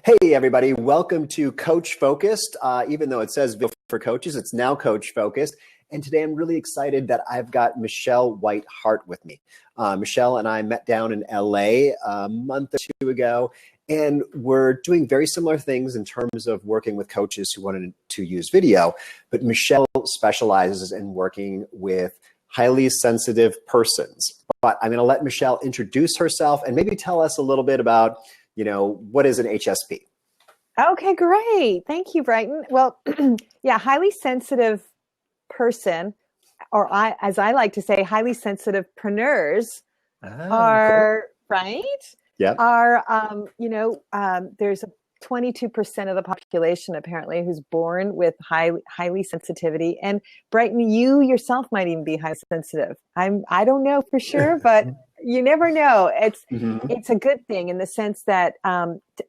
Hey, everybody. Welcome to Coach Focused. Even though it says for coaches, it's now Coach Focused. And today I'm really excited that I've got Michelle White Hart with me. Michelle and I met down in LA a month or two ago, and we're doing very similar things in terms of working with coaches who wanted to use video. But Michelle specializes in working with highly sensitive persons. But I'm going to let Michelle introduce herself and maybe tell us a little bit about what is an HSP? Okay, great. Thank you, Brighton. Well, yeah, highly sensitive person, or as I like to say, highly sensitive preneurs are, cool. Right? Yeah. There's 22% of the population apparently who's born with highly sensitivity. And Brighton, you yourself might even be high sensitive. I don't know for sure, but you never know. It's a good thing in the sense that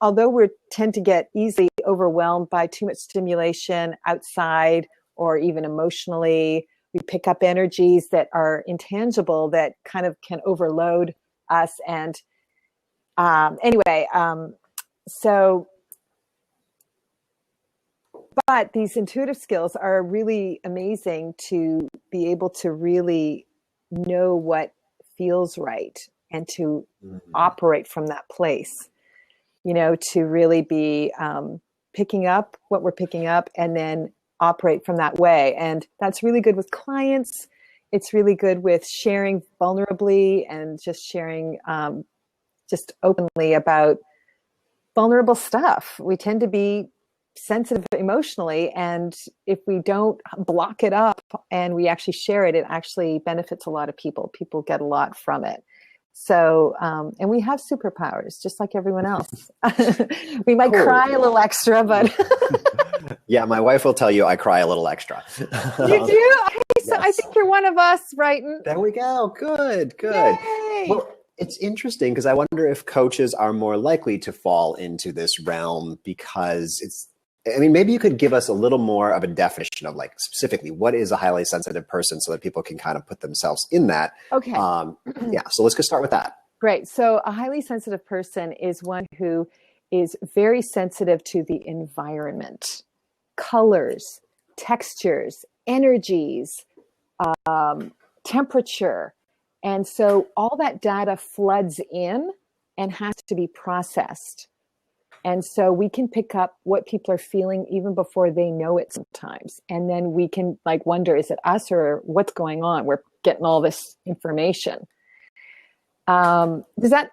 although we tend to get easily overwhelmed by too much stimulation outside or even emotionally, we pick up energies that are intangible that kind of can overload us. And but these intuitive skills are really amazing to be able to really know what feels right and to operate from that place, to really be picking up what we're picking up and then operate from that way. And that's really good with clients. It's really good with sharing vulnerably and just sharing just openly about vulnerable stuff. We tend to be sensitive emotionally, and if we don't block it up and we actually share it, it actually benefits a lot of people. People get a lot from it. So, and we have superpowers just like everyone else. We might cry a little extra, but yeah, my wife will tell you I cry a little extra. You do? Okay, so yes. I think you're one of us, Brighton. There we go. Good. Yay. Well, it's interesting because I wonder if coaches are more likely to fall into this realm because maybe you could give us a little more of a definition of specifically what is a highly sensitive person so that people can kind of put themselves in that. Okay. Yeah. So let's go start with that. Great. So a highly sensitive person is one who is very sensitive to the environment, colors, textures, energies, temperature. And so all that data floods in and has to be processed. And so we can pick up what people are feeling even before they know it sometimes. And then we can wonder, is it us or what's going on? We're getting all this information. Is that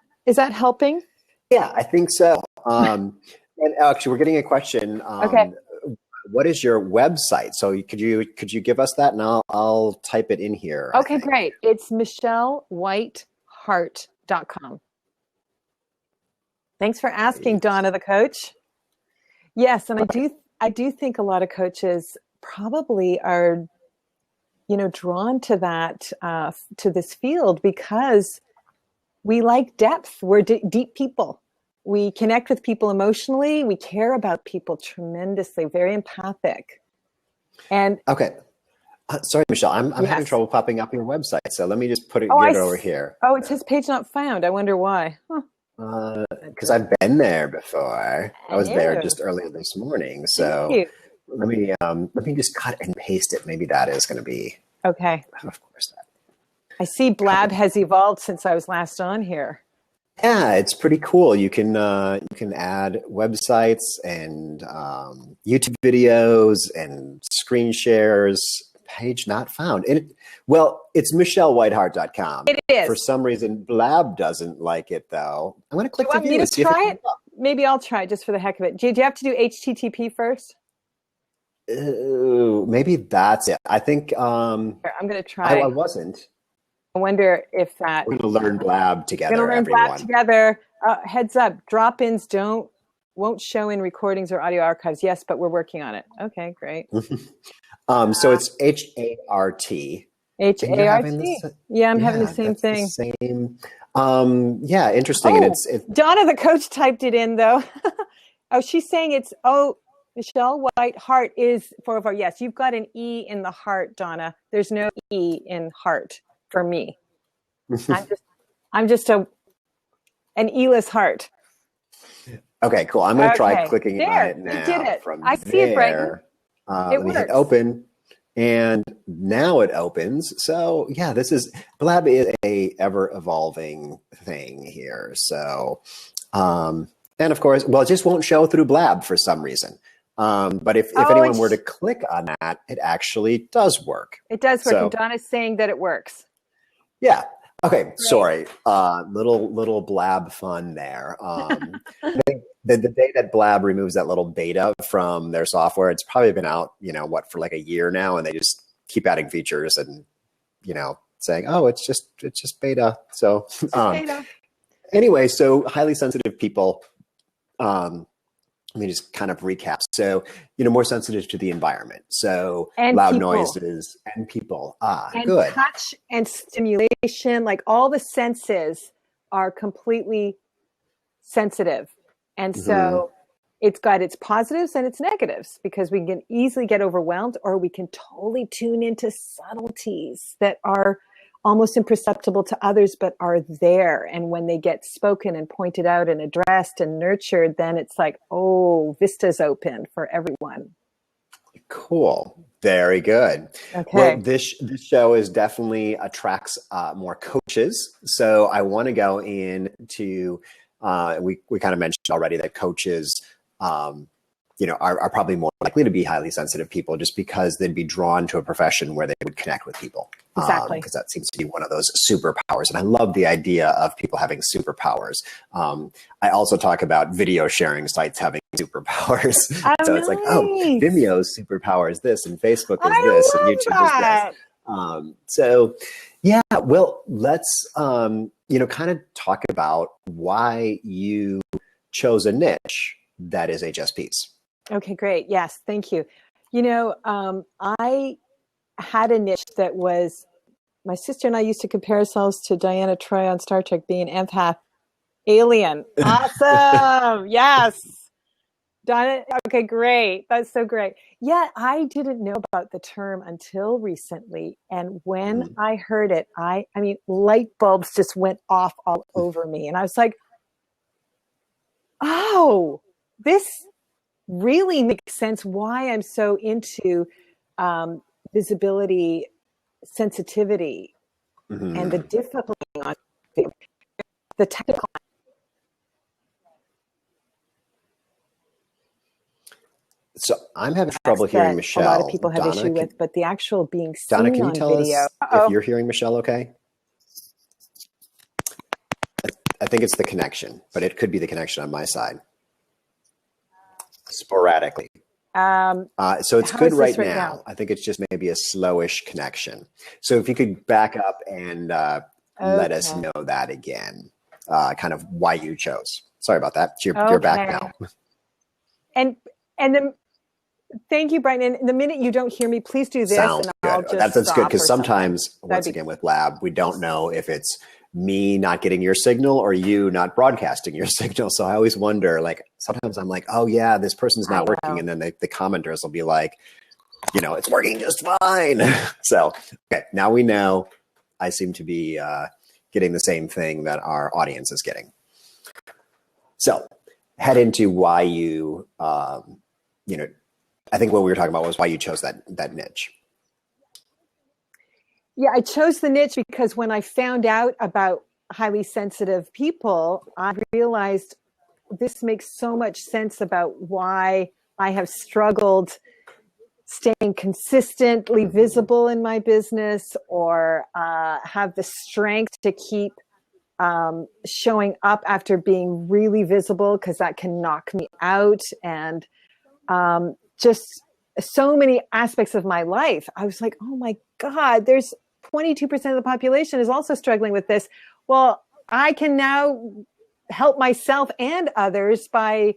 helping? Yeah, I think so. And actually, we're getting a question. Okay. What is your website? So could you give us that, and I'll type it in here. Okay, great. It's MichelleWhiteHart.com. Thanks for asking, Donna, the coach. Yes, and I do think a lot of coaches probably are, drawn to that, to this field because we like depth. We're deep people. We connect with people emotionally. We care about people tremendously, very empathic. And okay. Sorry, Michelle, I'm having trouble popping up your website. So let me just get it over here. Oh, it says page not found. I wonder why. Because I've been there before. I was there just earlier this morning. So let me just cut and paste it. Maybe that is going to be okay. Of course, that. I see Blab has evolved since I was last on here. Yeah, it's pretty cool. You can add websites and YouTube videos and screen shares. Page not found. It's MichelleWhiteHart.com. It is. For some reason, Blab doesn't like it, though. I'm going to click to view and see try it. Maybe I'll try it just for the heck of it. Do you have to do HTTP first? Maybe that's it. I think I'm going to try. I wasn't. I wonder if that. We're going to learn Blab together. We're going to learn Blab together. Heads up, drop-ins won't show in recordings or audio archives. Yes, but we're working on it. Okay, great. So it's HART. HART. Yeah, I'm having the same thing. Yeah, interesting. Oh, and it's Donna, the coach, typed it in though. Oh, she's saying Michelle White Hart is for yes. You've got an E in the heart, Donna. There's no E in heart for me. I'm just an E-less heart. Okay, cool. I'm going to try Okay. clicking on There, it you did now. it. From I see it, Brighton. there, It let me hit works. open. And now it opens. So yeah, Blab is a ever evolving thing here. So, and of course, well, it just won't show through Blab for some reason. But if anyone were to click on that, it actually does work. It does work. So, And Donna's saying that it works. yeah. Okay. Great. Sorry. Little Blab fun there. I think the day that Blab removes that little beta from their software, it's probably been out, for like a year now, and they just keep adding features and, saying, oh, it's just beta. So Beta. Anyway, so highly sensitive people, let me just kind of recap. So, more sensitive to the environment. So and loud people. noises and people. And good. touch and stimulation, like all the senses are completely sensitive. And so it's got its positives and its negatives, because we can easily get overwhelmed, or we can totally tune into subtleties that are almost imperceptible to others, but are there. And when they get spoken and pointed out and addressed and nurtured, then it's like, oh, vistas open for everyone. Cool. Very good. Okay. Well, this show is definitely attracts more coaches. So I want to go into, we kind of mentioned already that coaches, are probably more likely to be highly sensitive people, just because they'd be drawn to a profession where they would connect with people. Exactly. Because that seems to be one of those superpowers. And I love the idea of people having superpowers. I also talk about video sharing sites having superpowers. So it's like, oh, Vimeo's superpower is this, and Facebook is this, and YouTube is this. So yeah, well, let's, kind of talk about why you chose a niche that is HSPs. Okay, great. Yes, thank you. I had a niche that was, my sister and I used to compare ourselves to Diana Troy on Star Trek, being an empath alien. Awesome. Yes. Donna. Okay, great. That's so great. Yeah, I didn't know about the term until recently. And when I heard it, I mean, light bulbs just went off all over me. And I was like, oh, this really makes sense why I'm so into visibility, sensitivity, and the difficulty on the technical. So I'm having trouble hearing Michelle. A lot of people have Donna, issue with, but the actual being seen Donna, can you on tell video. us if you're hearing Michelle okay? I think it's the connection, but it could be the connection on my side. Sporadically. So it's good right now. I think it's just maybe a slowish connection. So if you could back up and let us know that again, kind of why you chose. Sorry about that. You're back now. And then thank you, Brighton. And the minute you don't hear me, please do this. Sounds and good. I'll just That's good, because something. sometimes, once again, with Blab, we don't know if it's me not getting your signal or you not broadcasting your signal. So I always wonder, like, sometimes I'm like, oh yeah, this person's not working. And then the commenters will be like, it's working just fine. So, okay, now we know I seem to be getting the same thing that our audience is getting. So head into why you, I think what we were talking about was why you chose that niche. Yeah, I chose the niche because when I found out about highly sensitive people, I realized this makes so much sense about why I have struggled staying consistently visible in my business, or have the strength to keep showing up after being really visible, because that can knock me out. And just so many aspects of my life, I was like, oh my God, there's 22% of the population is also struggling with this. Well, I can now help myself and others by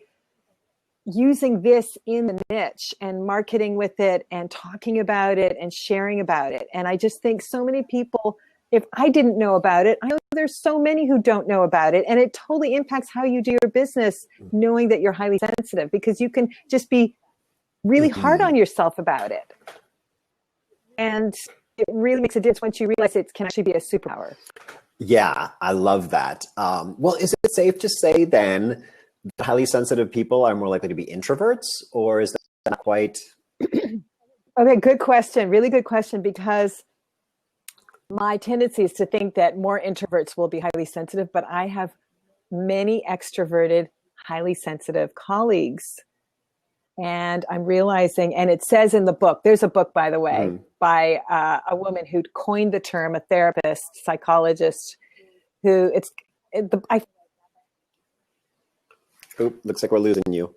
using this in the niche and marketing with it and talking about it and sharing about it. And I just think so many people, if I didn't know about it, I know there's so many who don't know about it. And it totally impacts how you do your business, knowing that you're highly sensitive, because you can just be really hard on yourself about it. And it really makes a difference once you realize it can actually be a superpower. Yeah, I love that. Well, is it safe to say then highly sensitive people are more likely to be introverts, or is that not quite? Okay, good question. Really good question, because my tendency is to think that more introverts will be highly sensitive, but I have many extroverted, highly sensitive colleagues. And I'm realizing, and it says in the book, there's a book, by the way, by a woman who coined the term, a therapist, psychologist, who Oop, looks like we're losing you.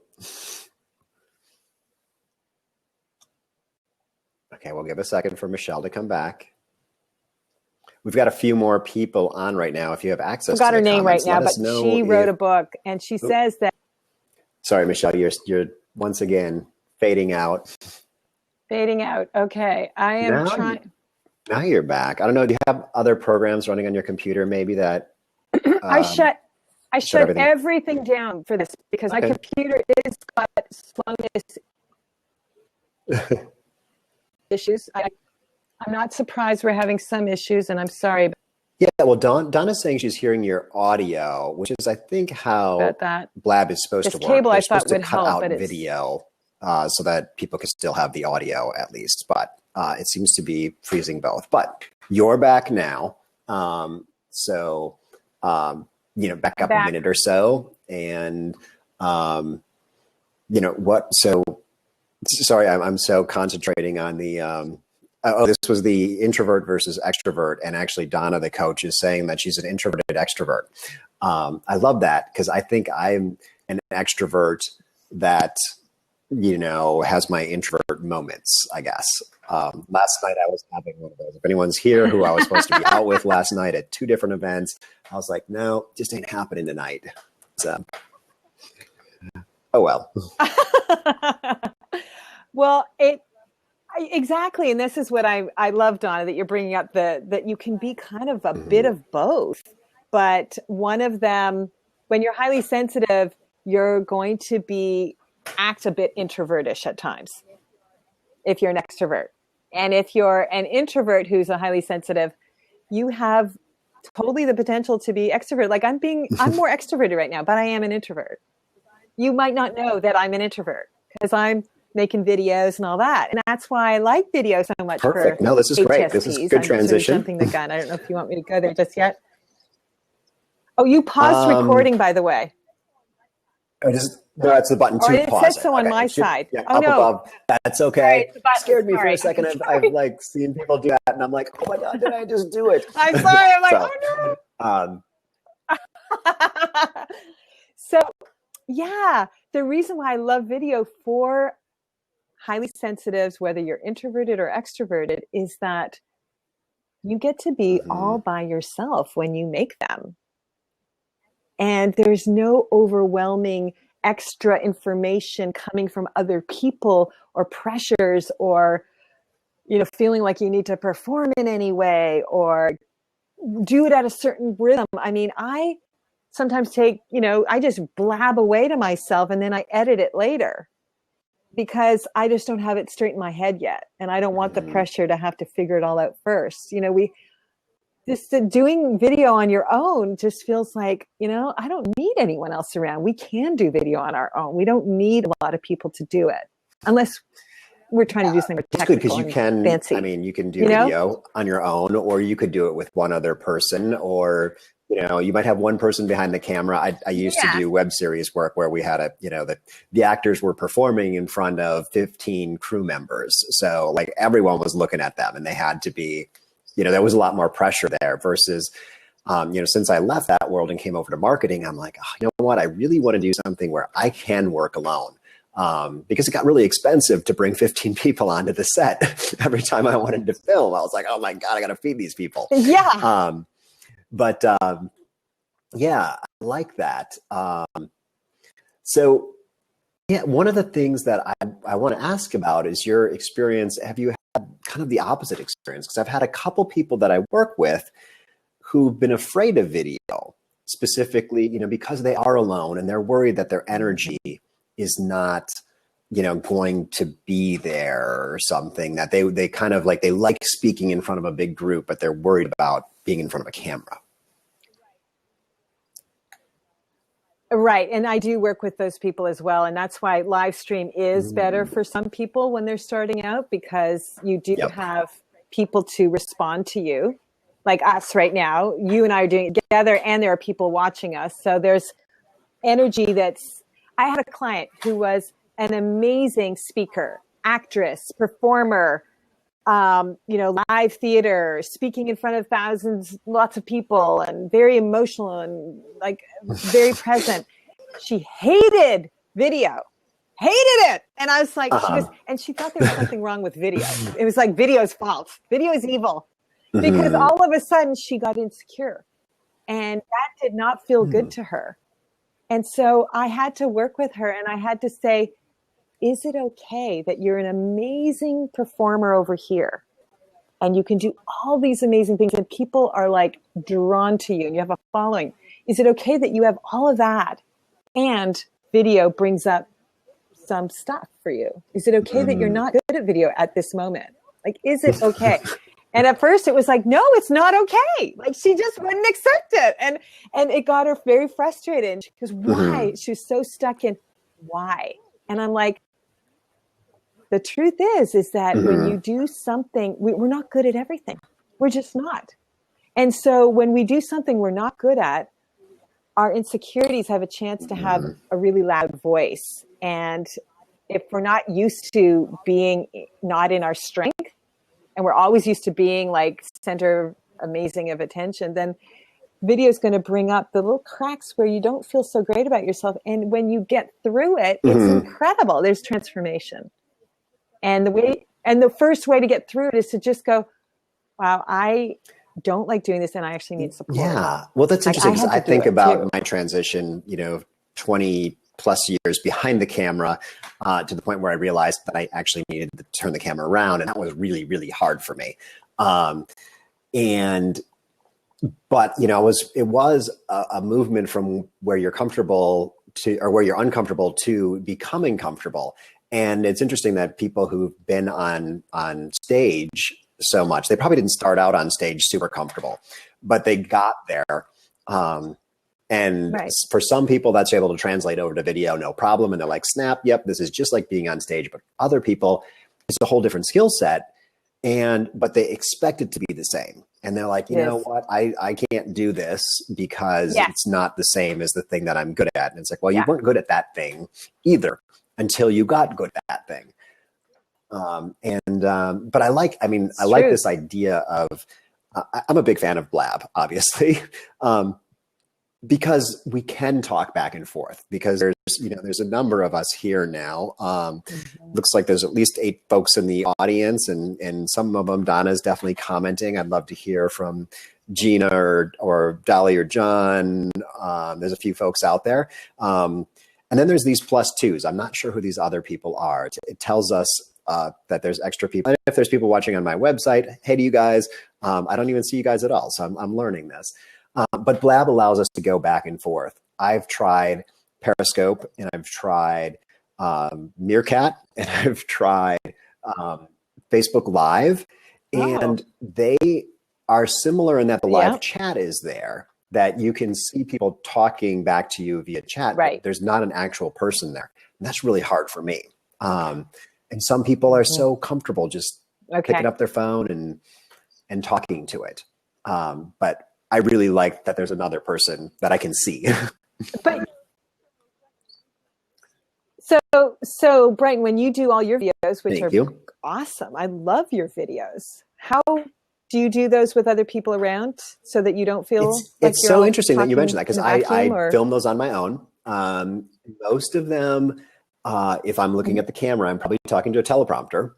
Okay, we'll give a second for Michelle to come back. We've got a few more people on right now. If you have access to the her name comments, right now, let us but know she wrote a book, and she says that. Sorry, Michelle, you're once again fading out. Fading out. Okay, I am trying. Now you're back. I don't know. Do you have other programs running on your computer maybe that? I shut everything down for this because my computer is got slowness issues. I'm not surprised we're having some issues, and I'm sorry. Yeah, well, Donna's saying she's hearing your audio, which is, I think, how Blab is supposed to work. Cable, They're I thought, supposed to would cut help, out video so that people can still have the audio at least. But it seems to be freezing both. But you're back now. So, back up a minute or so. And, so, sorry, I'm so concentrating on the... this was the introvert versus extrovert. And actually, Donna, the coach, is saying that she's an introverted extrovert. I love that because I think I'm an extrovert that, has my introvert moments, I guess. Last night, I was having one of those. If anyone's here who I was supposed to be out with last night at 2 different events, I was like, no, just ain't happening tonight. So, oh, well. Well, exactly. And this is what I love, Donna, that you're bringing up, that you can be kind of a bit of both. But one of them, when you're highly sensitive, you're going to act a bit introvertish at times if you're an extrovert. And if you're an introvert who's a highly sensitive, you have totally the potential to be extrovert. Like I'm more extroverted right now, but I am an introvert. You might not know that I'm an introvert because I'm making videos and all that. And that's why I like video so much. Perfect. No, this is great. This is good transition. Jumping the gun. I don't know if you want me to go there just yet. Oh, you paused recording, by the way. No, it's the button to pause. It says so on my side. Yeah, up above. That's okay. Sorry, scared me for a second. I've seen people do that, and I'm like, oh my God, did I just do it? I'm sorry. I'm like, oh no. So, yeah, the reason why I love video for highly sensitives, whether you're introverted or extroverted, is that you get to be all by yourself when you make them. And there's no overwhelming extra information coming from other people or pressures or, feeling like you need to perform in any way or do it at a certain rhythm. I mean, I sometimes I just blab away to myself and then I edit it later because I just don't have it straight in my head yet. And I don't want the pressure to have to figure it all out first. Just doing video on your own just feels like, I don't need anyone else around. We can do video on our own. We don't need a lot of people to do it unless we're trying to do something technical because you can, fancy. I mean, you can do video on your own, or you could do it with one other person, or, you might have one person behind the camera. I used to do web series work where we had the actors were performing in front of 15 crew members. So like everyone was looking at them and they had to be, there was a lot more pressure there versus, since I left that world and came over to marketing, I'm like, oh, you know what? I really want to do something where I can work alone. Because it got really expensive to bring 15 people onto the set every time I wanted to film. I was like, oh my God, I got to feed these people. Yeah. Yeah, I like that. So yeah, one of the things that I want to ask about is your experience. Have you had kind of the opposite experience? Because I've had a couple people that I work with who've been afraid of video, specifically, because they are alone and they're worried that their energy is not, going to be there or something, that they kind of they like speaking in front of a big group, but they're worried about being in front of a camera. Right. And I do work with those people as well. And that's why live stream is better for some people when they're starting out, because you do have people to respond to you, like us right now. You and I are doing it together, and there are people watching us. So there's energy I had a client who was an amazing speaker, actress, performer, live theater, speaking in front of thousands, lots of people, and very emotional and like very present. She hated video, hated it. And I was like, and she thought there was something wrong with video. It was like video's fault. Video is evil. Because all of a sudden she got insecure, and that did not feel good to her. And so I had to work with her, and I had to say, is it okay that you're an amazing performer over here and you can do all these amazing things and people are like drawn to you and you have a following? Is it okay that you have all of that and video brings up some stuff for you? Is it okay that you're not good at video at this moment? Like, is it okay? And at first it was like, no, it's not okay. Like, she just wouldn't accept it. And it got her very frustrated. Because why? She was so stuck in why. And I'm like, the truth is that when you do something, we're not good at everything. We're just not. And so when we do something we're not good at, our insecurities have a chance to have a really loud voice. And if we're not used to being not in our strength, and we're always used to being like center amazing of attention, then video is going to bring up the little cracks where you don't feel so great about yourself. And when you get through it, it's incredible. There's transformation. And the first way to get through it is to just go, wow, I don't like doing this and I actually need support. Yeah. Well, that's interesting, because I think about my transition, 20 plus years behind the camera, to the point where I realized that I actually needed to turn the camera around. And that was really, really hard for me. But it was a movement from where you're comfortable to, or where you're uncomfortable to becoming comfortable. And it's interesting that people who've been on stage so much, they probably didn't start out on stage super comfortable, but they got there. For some people, that's able to translate over to video, no problem. And they're like, snap, yep, this is just like being on stage. But other people, it's a whole different skill set. But they expect it to be the same. And they're like, you know what, I can't do this because it's not the same as the thing that I'm good at. And it's like, well, you weren't good at that thing either until you got good at that thing. But I like this idea of, I'm a big fan of Blab, obviously, because we can talk back and forth, because there's a number of us here now. Looks like there's at least 8 folks in the audience, and some of them, Donna's definitely commenting. I'd love to hear from Gina or Dolly or John. There's a few folks out there. And then there's these +2s. I'm not sure who these other people are. It tells us that there's extra people. And if there's people watching on my website, hey to you guys, I don't even see you guys at all. So I'm learning this. But Blab allows us to go back and forth. I've tried Periscope, and I've tried Meerkat, and I've tried Facebook Live. And they are similar in that the live chat is there, that you can see people talking back to you via chat. Right. There's not an actual person there. And that's really hard for me. And some people are so comfortable just picking up their phone and talking to it. But I really like that there's another person that I can see. So Brighton, when you do all your videos, which are awesome, I love your videos. How do you do those with other people around so that you don't feel it's so interesting that you mentioned that, because I film those on my own. Most of them, if I'm looking at the camera, I'm probably talking to a teleprompter.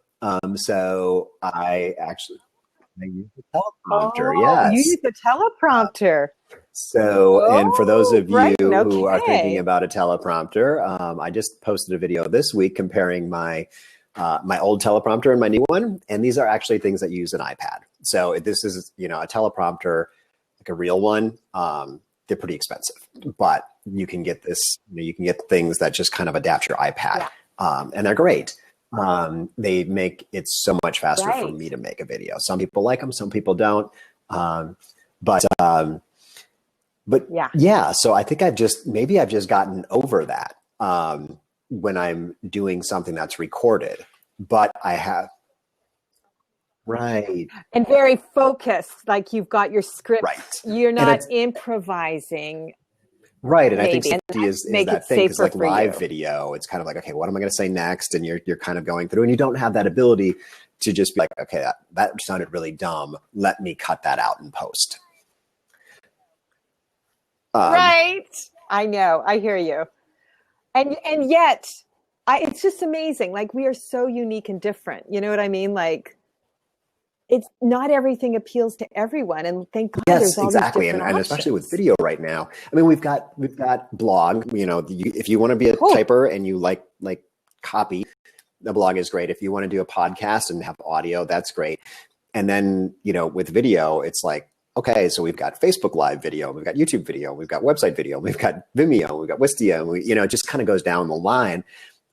So I use the teleprompter. Yes. You use the teleprompter. So, and for those of you who are thinking about a teleprompter, I just posted a video this week comparing my old teleprompter and my new one. And these are actually things that use an iPad. So this is, a teleprompter, like a real one. They're pretty expensive, but you can get this, you can get things that just kind of adapt your iPad. And they're great. They make it so much faster for me to make a video. Some people like them, some people don't. But But Yeah. yeah, so I think I've just gotten over that when I'm doing something that's recorded. But I have, right, And very focused, like you've got your script. right. You're And not it's improvising. right. And I think Maybe. And safety is make it that thing, because safer like for live you. video, it's kind of like, okay, what am I going to say next? And you're kind of going through, and you don't have that ability to just be like, okay, that sounded really dumb. Let me cut that out and post. Right. I know. I hear you. And yet, it's just amazing. Like, we are so unique and different. You know what I mean? Like, it's not everything appeals to everyone, and thank God there's all exactly. these different And especially with video right now. I mean, we've got blog. You know, if you want to be a typer and you like copy, the blog is great. If you want to do a podcast and have audio, that's great. And then, you know, with video, it's like, okay, so we've got Facebook Live video, we've got YouTube video, we've got website video, we've got Vimeo, we've got Wistia, and it just kind of goes down the line.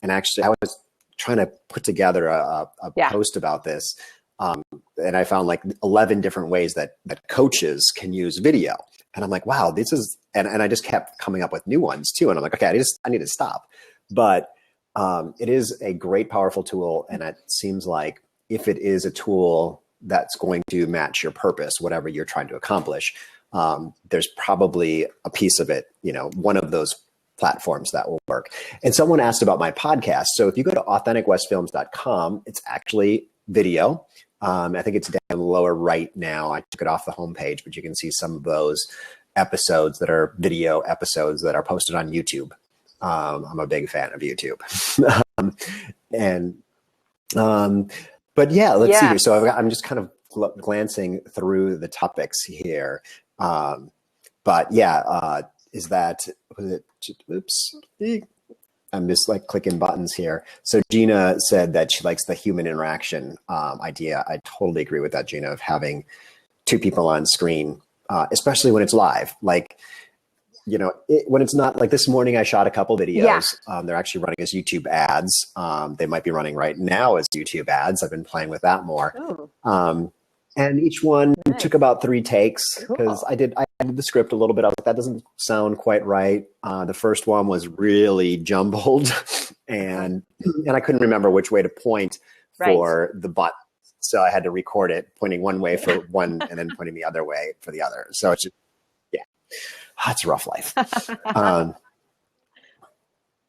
And actually, I was trying to put together a post about this. And I found like 11 different ways that coaches can use video. And I'm like, wow, this is, and I just kept coming up with new ones too. And I'm like, okay, I need to stop. But it is a great, powerful tool. And it seems like if it is a tool that's going to match your purpose, whatever you're trying to accomplish, there's probably a piece of it, one of those platforms that will work. And someone asked about my podcast. So if you go to authenticwestfilms.com, it's actually video. I think it's down lower right now. I took it off the homepage, but you can see some of those episodes that are video episodes that are posted on YouTube. I'm a big fan of YouTube. But yeah, let's see here. So I'm just kind of glancing through the topics here. But yeah, oops. I'm just like clicking buttons here. So Gina said that she likes the human interaction idea. I totally agree with that, Gina, of having two people on screen, especially when it's live. Like, when it's not like this morning, I shot a couple videos. Yeah. They're actually running as YouTube ads. They might be running right now as YouTube ads. I've been playing with that more. Oh. And each one took about 3 takes because I did the script a little bit. I was like, that doesn't sound quite right. The first one was really jumbled and I couldn't remember which way to point for the button. So I had to record it pointing one way for one and then pointing the other way for the other. So it's just, it's a rough life.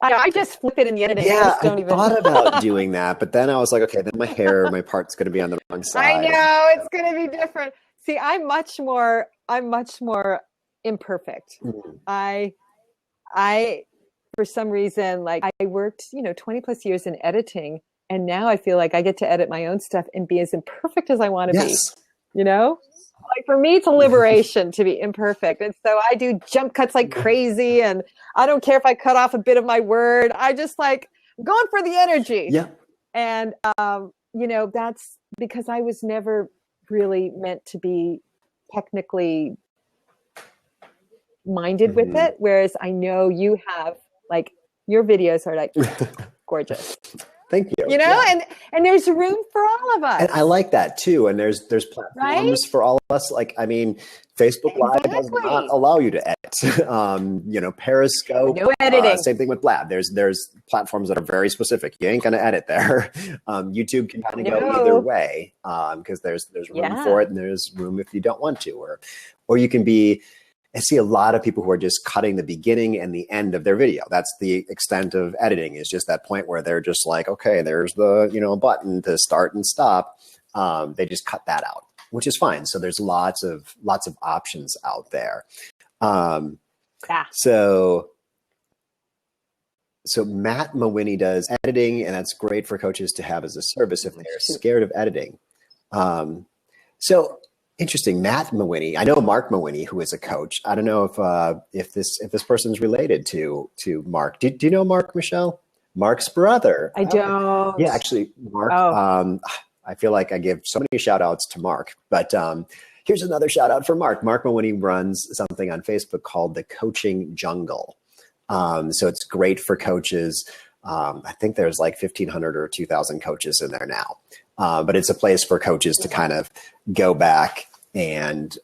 I just flip it in the editing. Yeah, I thought about doing that, but then I was like, okay, then my part's going to be on the wrong side. I know, it's going to be different. See, I'm much more imperfect. Mm-hmm. I, for some reason, like I worked, 20 plus years in editing, and now I feel like I get to edit my own stuff and be as imperfect as I want to be, Like for me, it's a liberation to be imperfect. And so I do jump cuts like crazy. And I don't care if I cut off a bit of my word. I just I'm going for the energy. Yeah. And, that's because I was never really meant to be technically minded with it. Whereas I know you have your videos are gorgeous. Thank you. And there's room for all of us. And I like that too. And there's platforms for all of us. Like, I mean, Facebook Live does not allow you to edit. Periscope. No editing. Same thing with Blab. There's platforms that are very specific. You ain't going to edit there. YouTube can kind of go either way because there's room for it and there's room if you don't want to, or you can be. I see a lot of people who are just cutting the beginning and the end of their video. That's the extent of editing, is just that point where they're just like, okay, there's the, button to start and stop. They just cut that out, which is fine. So there's lots of options out there. So Matt Mawhinney does editing, and that's great for coaches to have as a service if they're scared of editing. Interesting, Matt Mawhinney. I know Mark Mawhinney, who is a coach. I don't know if this person's related to Mark. Do you know Mark, Michelle? Mark's brother. I don't. Yeah, actually, Mark. Oh. I feel like I give so many shout outs to Mark, but here's another shout out for Mark. Mark Mawhinney runs something on Facebook called the Coaching Jungle. So it's great for coaches. I think there's 1,500 or 2,000 coaches in there now. But it's a place for coaches to kind of go back and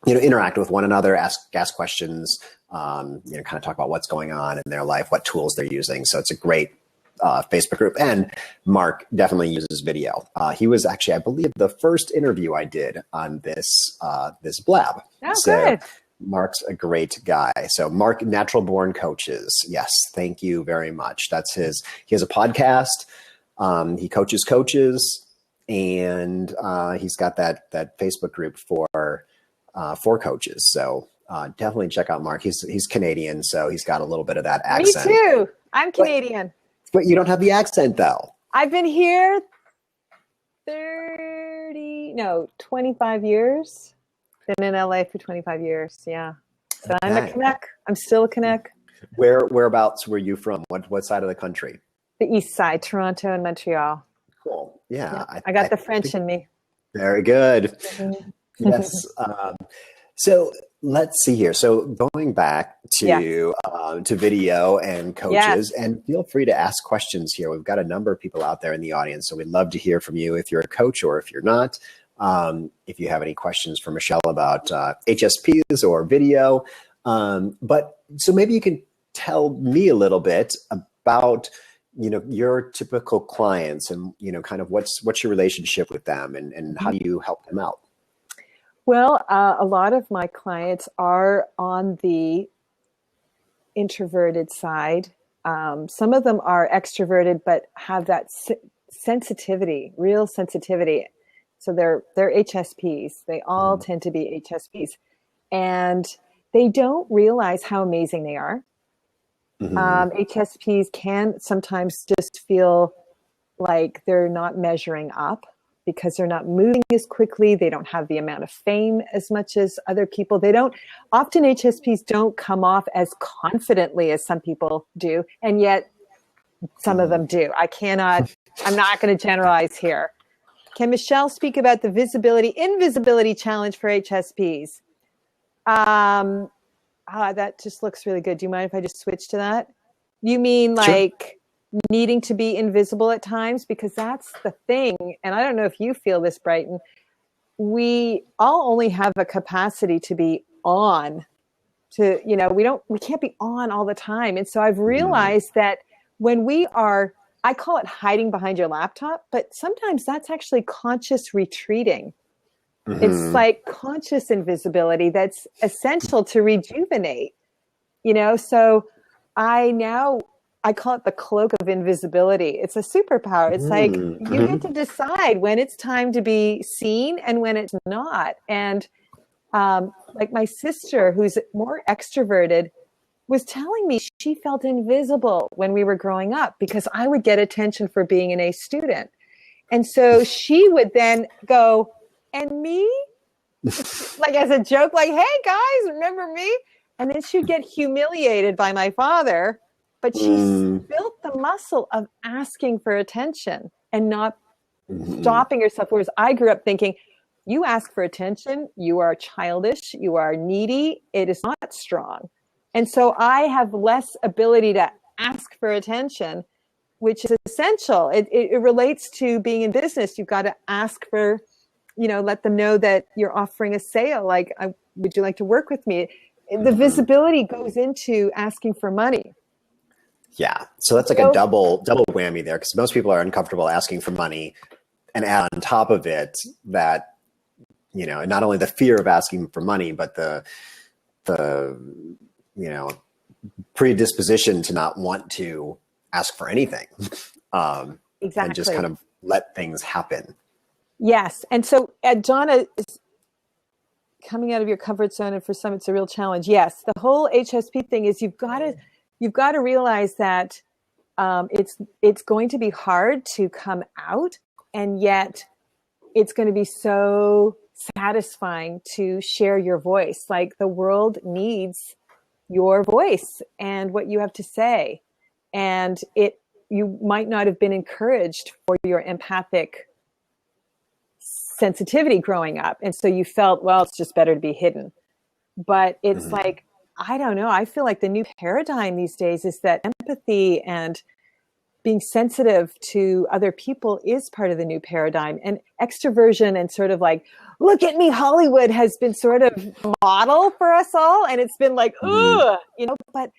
interact with one another, ask questions, kind of talk about what's going on in their life, what tools they're using. So it's a great Facebook group. And Mark definitely uses video. He was actually, I believe, the first interview I did on this Blab. Oh, so good. Mark's a great guy. So Mark, Natural Born Coaches. Yes, thank you very much. That's his. He has a podcast. He coaches coaches, and he's got that Facebook group for coaches. So definitely check out Mark. He's Canadian, so he's got a little bit of that accent. Me too. I'm Canadian. But you don't have the accent, though. I've been here 25 years. Been in LA for 25 years. Yeah. So I'm a Canuck. I'm still a Canuck. Whereabouts were you from? What side of the country? The east side, Toronto and Montreal. Cool. Yeah. I got the French in me. Very good. Yes. So let's see here. So going back to video and coaches, and feel free to ask questions here. We've got a number of people out there in the audience, so we'd love to hear from you if you're a coach or if you're not. If you have any questions for Michelle about HSPs or video. But so maybe you can tell me a little bit about your typical clients and kind of what's your relationship with them and how do you help them out? Well, a lot of my clients are on the introverted side. Some of them are extroverted, but have that sensitivity, real sensitivity. So they're HSPs. They all tend to be HSPs. And they don't realize how amazing they are. HSPs can sometimes just feel like they're not measuring up because they're not moving as quickly. They don't have the amount of fame as much as other people. Often HSPs don't come off as confidently as some people do. And yet some of them do. I'm not going to generalize here. Can Michelle speak about the invisibility challenge for HSPs? That just looks really good. Do you mind if I just switch to that? You mean like needing to be invisible at times? Because that's the thing. And I don't know if you feel this, Brighton. We all only have a capacity to be on. We can't be on all the time. And so I've realized that when we are, I call it hiding behind your laptop, but sometimes that's actually conscious retreating. It's like conscious invisibility that's essential to rejuvenate, so I call it the Cloak of Invisibility. It's a superpower. It's like you get to decide when it's time to be seen and when it's not. And like my sister, who's more extroverted, was telling me she felt invisible when we were growing up because I would get attention for being an A student. And so she would then go, and me? Like as a joke, like, hey guys, remember me? And then she'd get humiliated by my father, but she built the muscle of asking for attention and not stopping herself. Whereas I grew up thinking, you ask for attention, you are childish, you are needy, it is not strong. And so I have less ability to ask for attention, which is essential. It relates to being in business. You've got to ask for, let them know that you're offering a sale. Like, would you like to work with me? The visibility goes into asking for money. Yeah. So that's like a double whammy there, because most people are uncomfortable asking for money, and add on top of it that, not only the fear of asking for money, but the predisposition to not want to ask for anything. Exactly. And just kind of let things happen. Yes. And so Donna is coming out of your comfort zone, and for some it's a real challenge. Yes. The whole HSP thing is you've got to realize that it's going to be hard to come out, and yet it's going to be so satisfying to share your voice. Like the world needs your voice and what you have to say. And you might not have been encouraged for your empathic sensitivity growing up. And so you felt, well, it's just better to be hidden. But it's like, I don't know. I feel like the new paradigm these days is that empathy and being sensitive to other people is part of the new paradigm. And extroversion and sort of like, look at me, Hollywood has been sort of model for us all. And it's been like, ugh, you know, but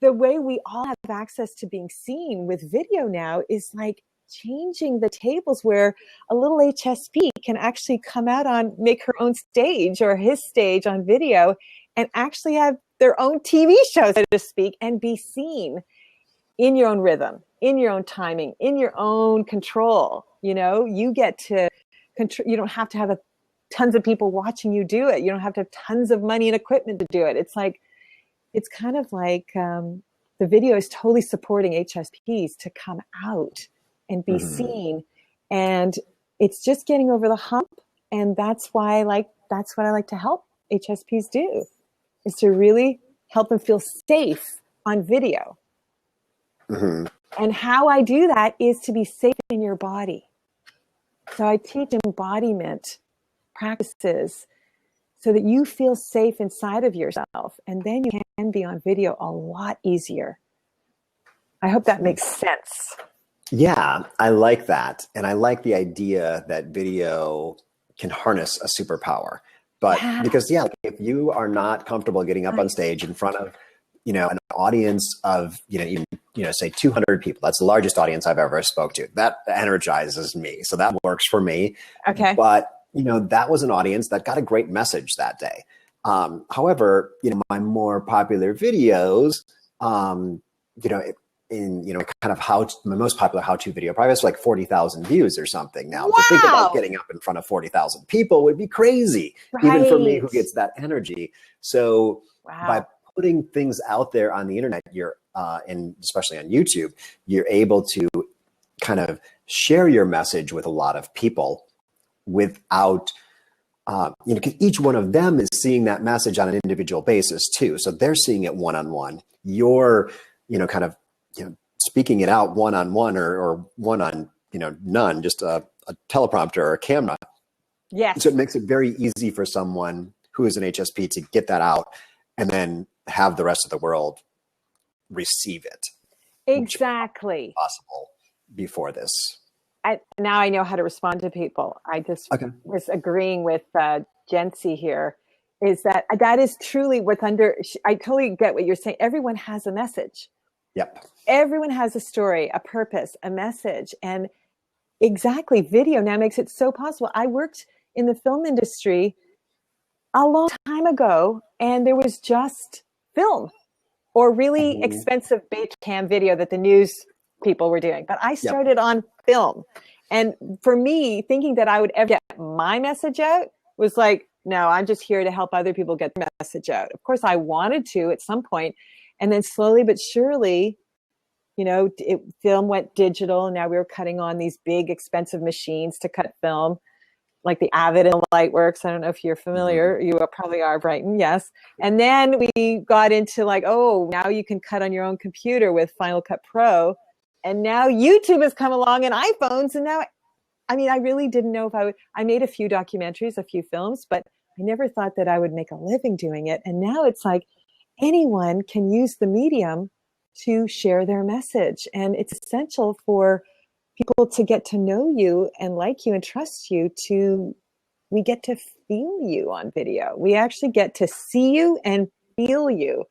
the way we all have access to being seen with video now is like changing the tables, where a little HSP can actually come out on, make her own stage or his stage on video and actually have their own TV show, so to speak, and be seen in your own rhythm, in your own timing, in your own control. You know, you get to control. You don't have to have tons of people watching you do it. You don't have to have tons of money and equipment to do it. It's like, it's kind of like the video is totally supporting HSPs to come out and be seen. And it's just getting over the hump. And that's why that's what I like to help HSPs do, is to really help them feel safe on video. And how I do that is to be safe in your body. So I teach embodiment practices so that you feel safe inside of yourself. And then you can be on video a lot easier. I hope that makes sense. Yeah, I like that. And I like the idea that video can harness a superpower. But because, like, if you are not comfortable getting up on stage in front of, you know, an audience of, you know, even, you know, say 200 people, that's the largest audience I've ever spoke to. That energizes me. So that works for me. Okay. But, you know, that was an audience that got a great message that day. However, you know, my more popular videos, you know, in, you know, kind of my most popular how-to video probably has like 40,000 views or something now. To think about getting up in front of 40,000 people would be crazy, even for me who gets that energy. So by putting things out there on the internet, you're, and especially on YouTube, you're able to kind of share your message with a lot of people without, you know, because each one of them is seeing that message on an individual basis too. So they're seeing it one-on-one. You're, you know, kind of, you know, speaking it out one-on-one or one on, you know, none, just a teleprompter or a camera. Yes. So it makes it very easy for someone who is an HSP to get that out and then have the rest of the world receive it. Exactly. Possible before this. Now I know how to respond to people. I just was agreeing with Jency here, is that is truly what's under, I totally get what you're saying. Everyone has a message. Yep. Everyone has a story, a purpose, a message. And exactly, video now makes it so possible. I worked in the film industry a long time ago, and there was just film or really expensive cam video that the news people were doing. But I started on film. And for me, thinking that I would ever get my message out was like, no, I'm just here to help other people get their message out. Of course, I wanted to at some point. And then slowly but surely, you know, film went digital. And now we were cutting on these big, expensive machines to cut film, like the Avid and Lightworks. I don't know if you're familiar. You probably are, Brighton. Yes. And then we got into like, oh, now you can cut on your own computer with Final Cut Pro. And now YouTube has come along and iPhones. And now, I mean, I really didn't know if I made a few documentaries, a few films, but I never thought that I would make a living doing it. And now it's like anyone can use the medium to share their message. And it's essential for people to get to know you and like you and trust you. We get to feel you on video. We actually get to see you and feel you.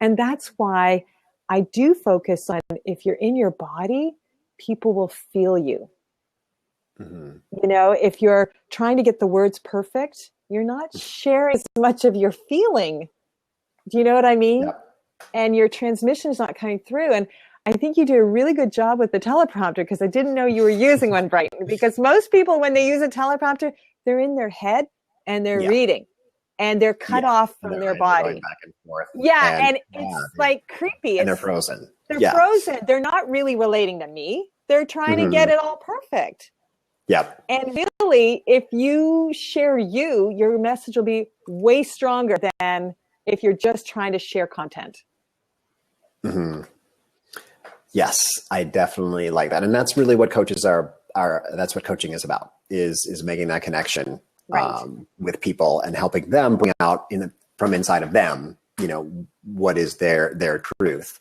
And that's why I do focus on, if you're in your body, people will feel you. You know, if you're trying to get the words perfect, you're not sharing as much of your feeling. Do you know what I mean? Yep. And your transmission is not coming through. And I think you do a really good job with the teleprompter, because I didn't know you were using one, Brighton, because most people, when they use a teleprompter, they're in their head and they're reading and they're cut off from their body. Going back and forth. And it's like creepy. And they're frozen. They're frozen. They're not really relating to me. They're trying to get it all perfect. Yep. And really, if you share your message will be way stronger than if you're just trying to share content. Yes, I definitely like that. And that's really what coaches are that's what coaching is about, is making that connection with people and helping them bring out from inside of them, you know, what is their truth.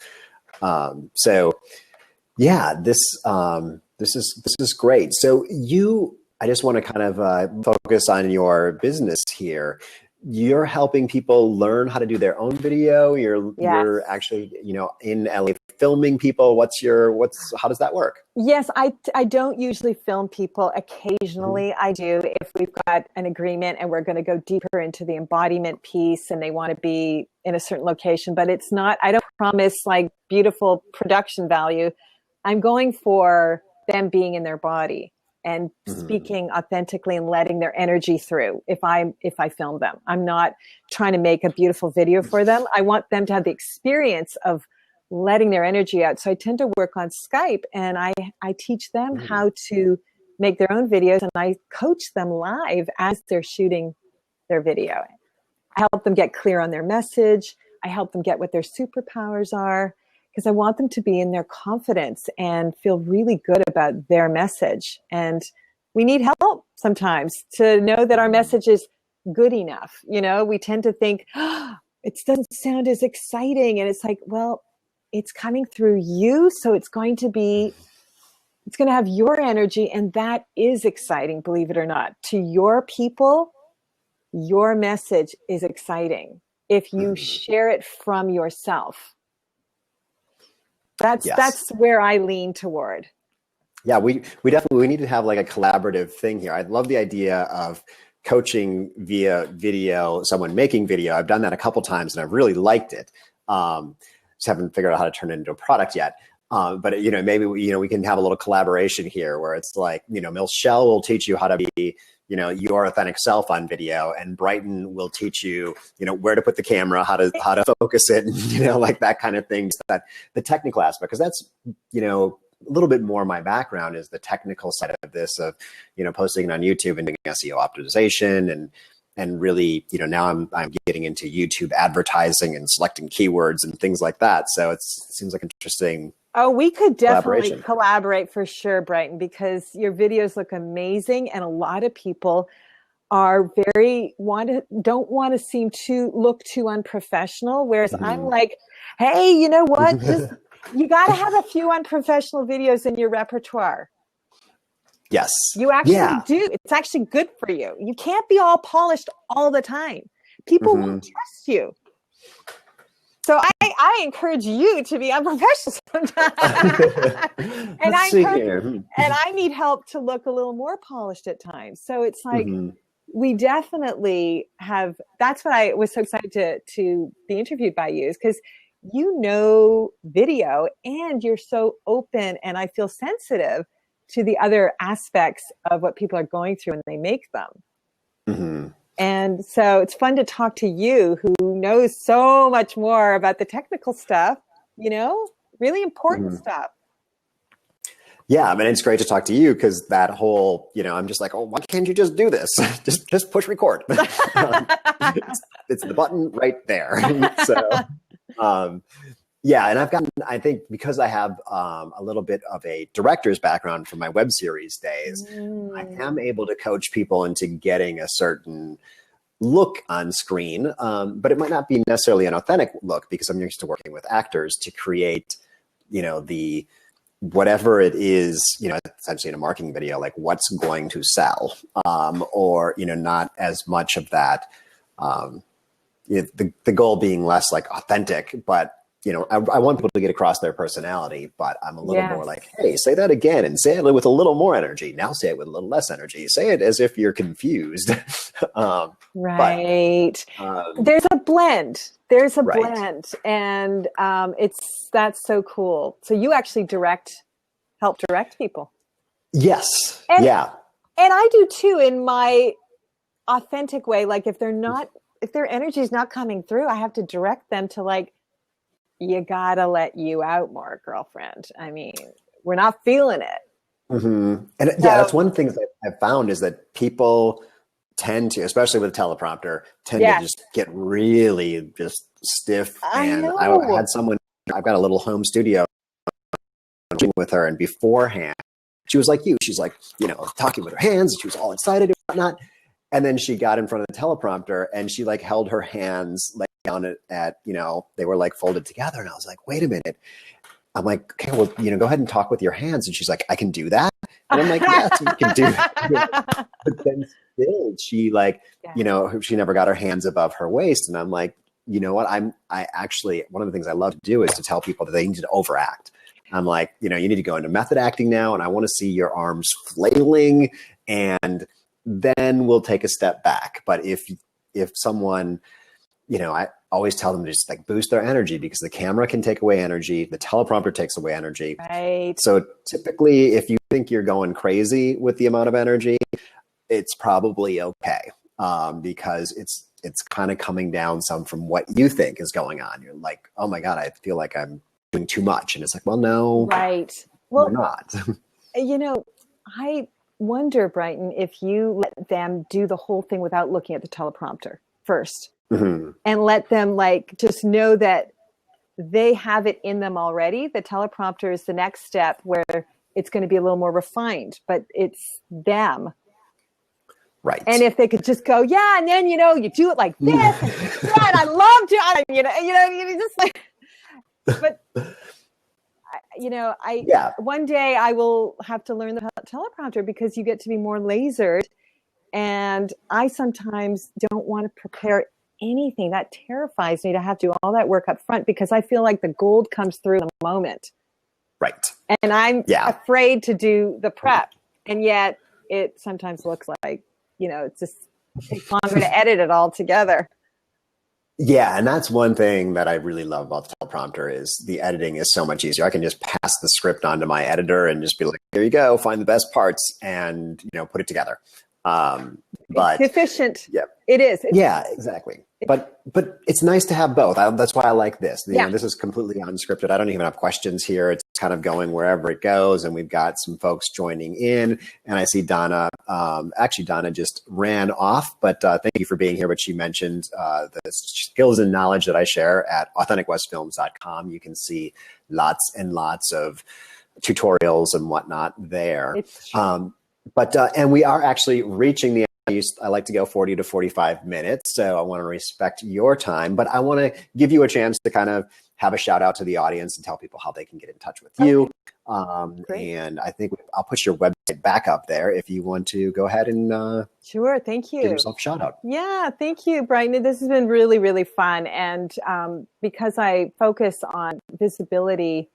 So Yeah, this is great. So I just want to kind of focus on your business here. You're helping people learn how to do their own video. Yes. You're actually, in LA filming people. How does that work? Yes, I don't usually film people. Occasionally I do if we've got an agreement and we're going to go deeper into the embodiment piece and they want to be in a certain location, but it's not, I don't promise like beautiful production value. I'm going for them being in their body and speaking authentically and letting their energy through if I film them. I'm not trying to make a beautiful video for them. I want them to have the experience of letting their energy out. So I tend to work on Skype and I teach them how to make their own videos and I coach them live as they're shooting their video. I help them get clear on their message. I help them get what their superpowers are because I want them to be in their confidence and feel really good about their message. And we need help sometimes to know that our message is good enough. We tend to think, it doesn't sound as exciting. And it's like, well, it's coming through you. So it's going to have your energy. And that is exciting, believe it or not. To your people, your message is exciting if you share it from yourself. That's where I lean toward. Yeah, we need to have like a collaborative thing here. I love the idea of coaching via video, someone making video. I've done that a couple times and I've really liked it. Just haven't figured out how to turn it into a product yet. But maybe we can have a little collaboration here where it's like, Michelle will teach you how to be, your authentic self on video, and Brighton will teach you, where to put the camera, how to focus it, and, like that kind of thing. So that the technical aspect, because that's, a little bit more my background is the technical side of this of, posting it on YouTube and doing SEO optimization and really, now I'm getting into YouTube advertising and selecting keywords and things like that. So it seems like interesting. Oh, we could definitely collaborate for sure, Brighton, because your videos look amazing. And a lot of people are don't want to look too unprofessional. Whereas I'm like, hey, you know what? You got to have a few unprofessional videos in your repertoire. Yes. You actually do. It's actually good for you. You can't be all polished all the time. People won't trust you. So I encourage you to be unprofessional sometimes. and I need help to look a little more polished at times. So it's like we definitely have. That's what I was so excited to be interviewed by you, is because video and you're so open, and I feel sensitive to the other aspects of what people are going through when they make them. And so it's fun to talk to you, who knows so much more about the technical stuff, really important stuff. Yeah, I mean, it's great to talk to you because that whole, I'm just like, oh, why can't you just do this? just push record. It's the button right there. So, yeah, and I think because I have a little bit of a director's background from my web series days, I am able to coach people into getting a certain look on screen, but it might not be necessarily an authentic look because I'm used to working with actors to create, the whatever it is, essentially in a marketing video, like what's going to sell, or, not as much of that, the goal being less like authentic, but I want people to get across their personality, but I'm a little more like, hey, say that again and say it with a little more energy. Now say it with a little less energy. Say it as if you're confused. Right. There's a blend. Blend. And that's so cool. So you actually help direct people. Yes. And I do too, in my authentic way. Like if their energy is not coming through, I have to direct them to like, you gotta let you out more, girlfriend. I mean, we're not feeling it. And that's one thing that I've found is that people tend to, especially with teleprompter, to just get really just stiff. I had someone, I've got a little home studio with her, and beforehand, she was like you. She's like, talking with her hands, and she was all excited and whatnot. And then she got in front of the teleprompter and she like held her hands like down at they were like folded together. And I was like, wait a minute. I'm like, okay, well, go ahead and talk with your hands. And she's like, I can do that. And I'm like, yes, you can do that. But then still, she she never got her hands above her waist. And I'm like, you know what? I actually, one of the things I love to do is to tell people that they need to overact. I'm like, you need to go into method acting now. And I want to see your arms flailing, and then we'll take a step back. But if someone, I always tell them to just like boost their energy, because the camera can take away energy. The teleprompter takes away energy. Right. So typically, if you think you're going crazy with the amount of energy, it's probably okay, because it's kind of coming down some from what you think is going on. You're like, oh my God, I feel like I'm doing too much. And it's like, well, no, right. Well, you're not. I wonder, Brighton, if you let them do the whole thing without looking at the teleprompter first. Mm-hmm. And let them just know that they have it in them already. The teleprompter is the next step, where it's going to be a little more refined, but it's them. Right. And if they could just go, yeah, and then, you do it like this, and, yeah, and I love to, you just like, but one day I will have to learn the teleprompter, because you get to be more lasered. And I sometimes don't want to prepare anything. That terrifies me, to have to do all that work up front, because I feel like the gold comes through in the moment. Right. And I'm afraid to do the prep. And yet it sometimes looks like, it just takes longer to edit it all together. Yeah. And that's one thing that I really love about the teleprompter, is the editing is so much easier. I can just pass the script onto my editor and just be like, here you go, find the best parts and, put it together. But it's efficient. Yeah, it is. Yeah, exactly. But it's nice to have both. That's why I like this. This is completely unscripted. I don't even have questions here. It's kind of going wherever it goes. And we've got some folks joining in. And I see Donna. Actually, Donna just ran off. But thank you for being here. But she mentioned the skills and knowledge that I share at AuthenticWestFilms.com. You can see lots and lots of tutorials and whatnot there. And we are actually reaching the I like to go 40 to 45 minutes. So I want to respect your time, but I want to give you a chance to kind of have a shout out to the audience and tell people how they can get in touch with you. And I think I'll put your website back up there if you want to go ahead and sure. Thank you. Give yourself a shout out. Yeah. Thank you, Brighton. This has been really, really fun. And because I focus on visibility,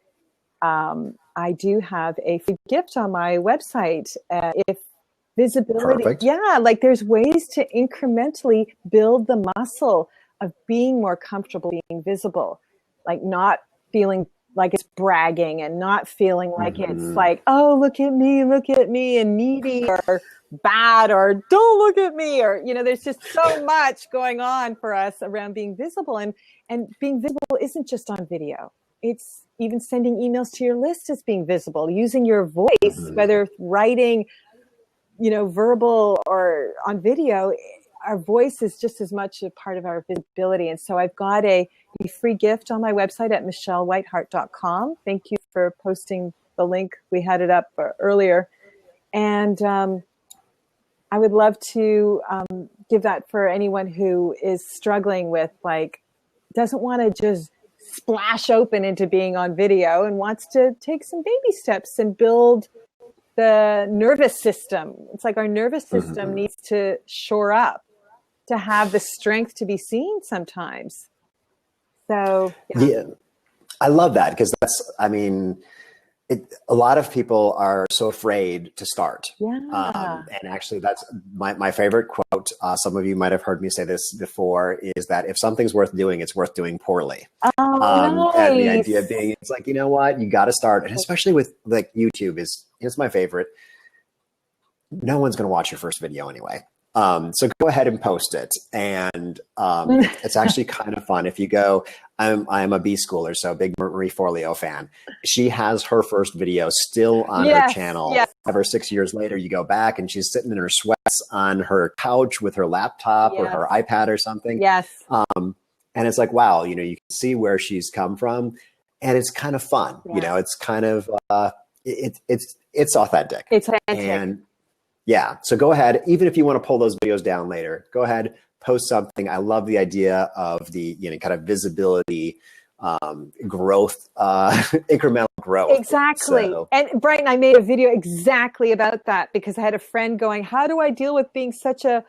I do have a free gift on my website. If visibility, Perfect. There's ways to incrementally build the muscle of being more comfortable being visible, like not feeling like it's bragging, and not feeling like it's like, oh, look at me, and needy or bad, or don't look at me, or there's just so much going on for us around being visible, and being visible isn't just on video. It's even sending emails to your list is being visible, using your voice, whether writing, verbal or on video. Our voice is just as much a part of our visibility. And so I've got a free gift on my website at michellewhitehart.com. Thank you for posting the link. We had it up earlier. And I would love to give that for anyone who is struggling with, doesn't want to just splash open into being on video and wants to take some baby steps and build the nervous system. It's like our nervous system needs to shore up to have the strength to be seen sometimes. So, yeah. I love that, because a lot of people are so afraid to start. Yeah. And actually, that's my favorite quote. Some of you might have heard me say this before, is that if something's worth doing, it's worth doing poorly. Nice. And the idea being, it's like, you know what, you got to start. And especially with YouTube it's my favorite. No one's going to watch your first video anyway. So go ahead and post it. And it's actually kind of fun. If you go, I'm a B schooler, so big Marie Forleo fan. She has her first video still on her channel. Yes. 5 or 6 years later, you go back and she's sitting in her sweats on her couch with her laptop or her iPad or something. Yes. And it's like, wow, you can see where she's come from, and it's kind of fun. Yeah. It's kind of, it's authentic. It's authentic. And yeah. So go ahead. Even if you want to pull those videos down later, go ahead, post something. I love the idea of the, kind of visibility growth, incremental growth. Exactly. So, And Brighton, I made a video exactly about that because I had a friend going, how do I deal with being such a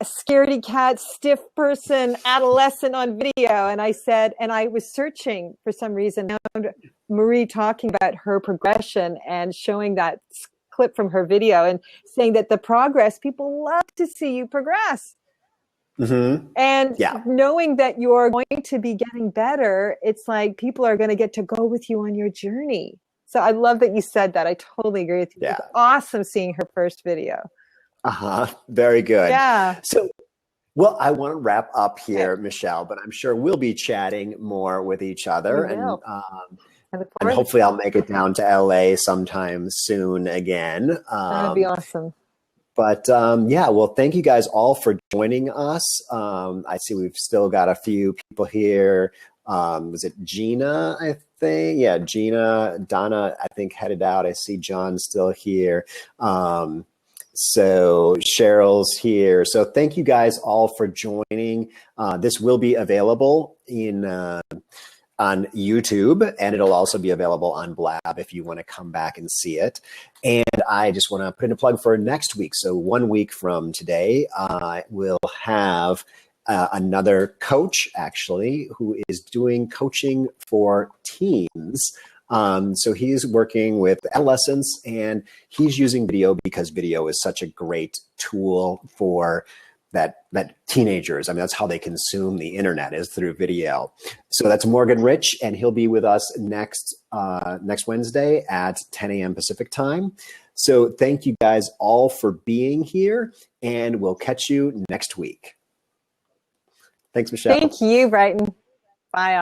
scaredy cat, stiff person, adolescent on video? And I said, and I was searching for some reason, found Marie talking about her progression and showing that clip from her video and saying that the progress, people love to see you progress. And knowing that you're going to be getting better, it's like people are going to get to go with you on your journey. So I love that you said that. I totally agree with you. Yeah. It's awesome seeing her first video. Very good. Yeah. So, well, I want to wrap up here, Michelle, but I'm sure we'll be chatting more with each other. And hopefully I'll make it down to LA sometime soon again. That would be awesome. But well, thank you guys all for joining us. I see we've still got a few people here. Was it Gina, I think? Yeah, Gina. Donna, I think, headed out. I see John still here. So Cheryl's here. So thank you guys all for joining. This will be available on YouTube, and it'll also be available on Blab if you want to come back and see it. And I just want to put in a plug for next week. So 1 week from today, we'll have another coach, actually, who is doing coaching for teens. So he's working with adolescents, and he's using video because video is such a great tool for that teenagers. I mean, that's how they consume the internet, is through video. So that's Morgan Rich, and he'll be with us next Wednesday at 10 a.m. Pacific time. So thank you guys all for being here, and we'll catch you next week. Thanks, Michelle. Thank you, Brighton. Bye.